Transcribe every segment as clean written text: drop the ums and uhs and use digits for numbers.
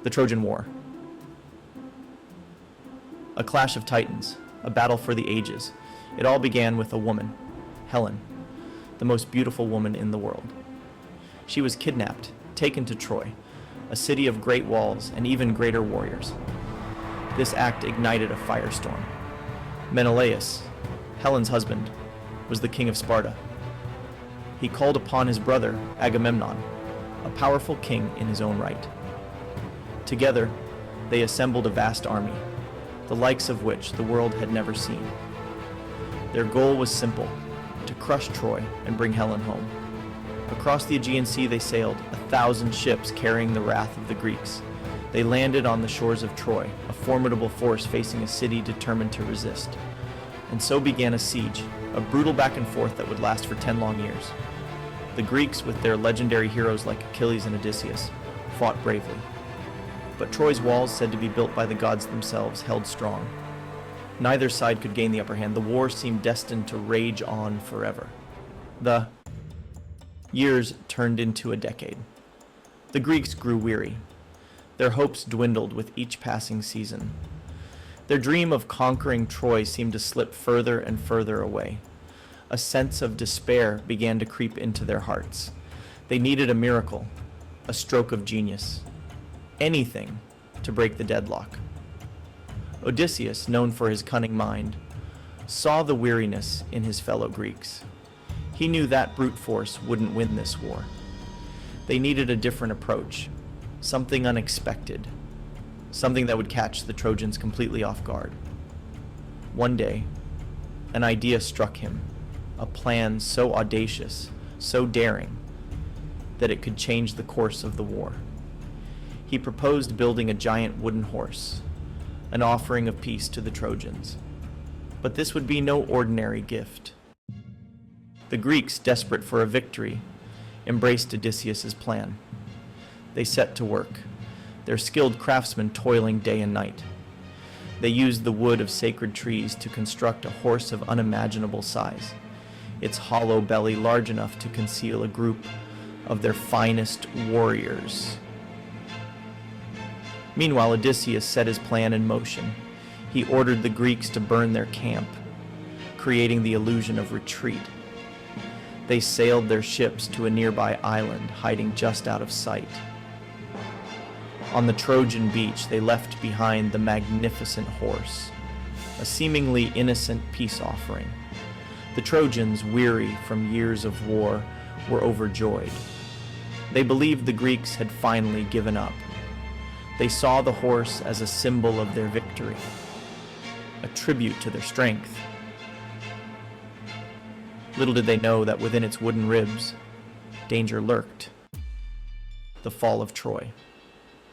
The Trojan War. A clash of titans, a battle for the ages. It all began with a woman, Helen, the most beautiful woman in the world. She was kidnapped, taken to Troy, a city of great walls and even greater warriors. This act ignited a firestorm. Menelaus, Helen's husband, was the king of Sparta. He called upon his brother, Agamemnon, a powerful king in his own right. Together, they assembled a vast army, the likes of which the world had never seen. Their goal was simple, to crush Troy and bring Helen home. Across the Aegean Sea they sailed, 1,000 ships carrying the wrath of the Greeks. They landed on the shores of Troy, a formidable force facing a city determined to resist. And so began a siege, a brutal back and forth that would last for 10 long years. The Greeks, with their legendary heroes like Achilles and Odysseus, fought bravely. But Troy's walls, said to be built by the gods themselves, held strong. Neither side could gain the upper hand. The war seemed destined to rage on forever. The years turned into a decade. The Greeks grew weary. Their hopes dwindled with each passing season. Their dream of conquering Troy seemed to slip further and further away. A sense of despair began to creep into their hearts. They needed a miracle, a stroke of genius, anything to break the deadlock. Odysseus, known for his cunning mind, saw the weariness in his fellow Greeks. He knew that brute force wouldn't win this war. They needed a different approach, something unexpected, something that would catch the Trojans completely off guard. One day, an idea struck him, a plan so audacious, so daring, that it could change the course of the war. He proposed building a giant wooden horse, an offering of peace to the Trojans. But this would be no ordinary gift. The Greeks, desperate for a victory, embraced Odysseus's plan. They set to work, their skilled craftsmen toiling day and night. They used the wood of sacred trees to construct a horse of unimaginable size, its hollow belly large enough to conceal a group of their finest warriors. Meanwhile, Odysseus set his plan in motion. He ordered the Greeks to burn their camp, creating the illusion of retreat. They sailed their ships to a nearby island, hiding just out of sight. On the Trojan beach, they left behind the magnificent horse, a seemingly innocent peace offering. The Trojans, weary from years of war, were overjoyed. They believed the Greeks had finally given up. They saw the horse as a symbol of their victory, a tribute to their strength. Little did they know that within its wooden ribs, danger lurked. The fall of Troy,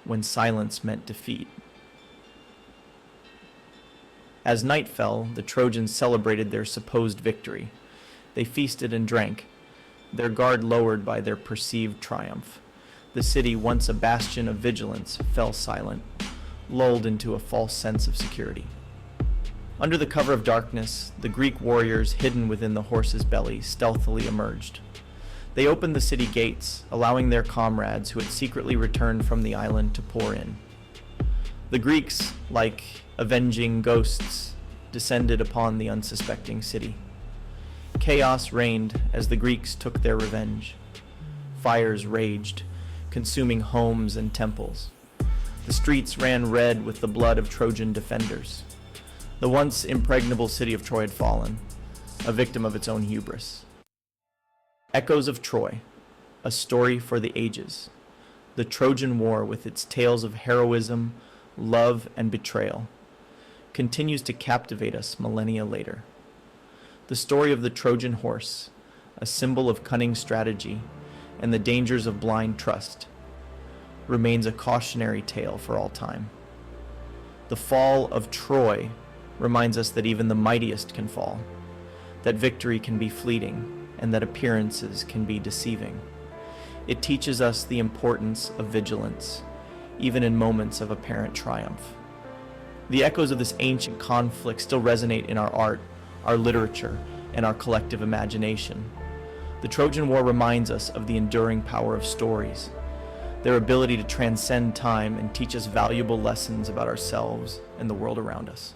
when silence meant defeat. As night fell, the Trojans celebrated their supposed victory. They feasted and drank, their guard lowered by their perceived triumph. The city, once a bastion of vigilance, fell silent, lulled into a false sense of security. Under the cover of darkness, the Greek warriors, hidden within the horse's belly, stealthily emerged. They opened the city gates, allowing their comrades who had secretly returned from the island to pour in. The Greeks, like avenging ghosts, descended upon the unsuspecting city. Chaos reigned as the Greeks took their revenge. Fires raged, consuming homes and temples. The streets ran red with the blood of Trojan defenders. The once impregnable city of Troy had fallen, a victim of its own hubris. Echoes of Troy, a story for the ages. The Trojan War, with its tales of heroism, love, and betrayal, continues to captivate us millennia later. The story of the Trojan horse, a symbol of cunning strategy and the dangers of blind trust, remains a cautionary tale for all time. The fall of Troy reminds us that even the mightiest can fall, that victory can be fleeting, and that appearances can be deceiving. It teaches us the importance of vigilance, even in moments of apparent triumph. The echoes of this ancient conflict still resonate in our art, our literature, and our collective imagination. The Trojan War reminds us of the enduring power of stories, their ability to transcend time and teach us valuable lessons about ourselves and the world around us.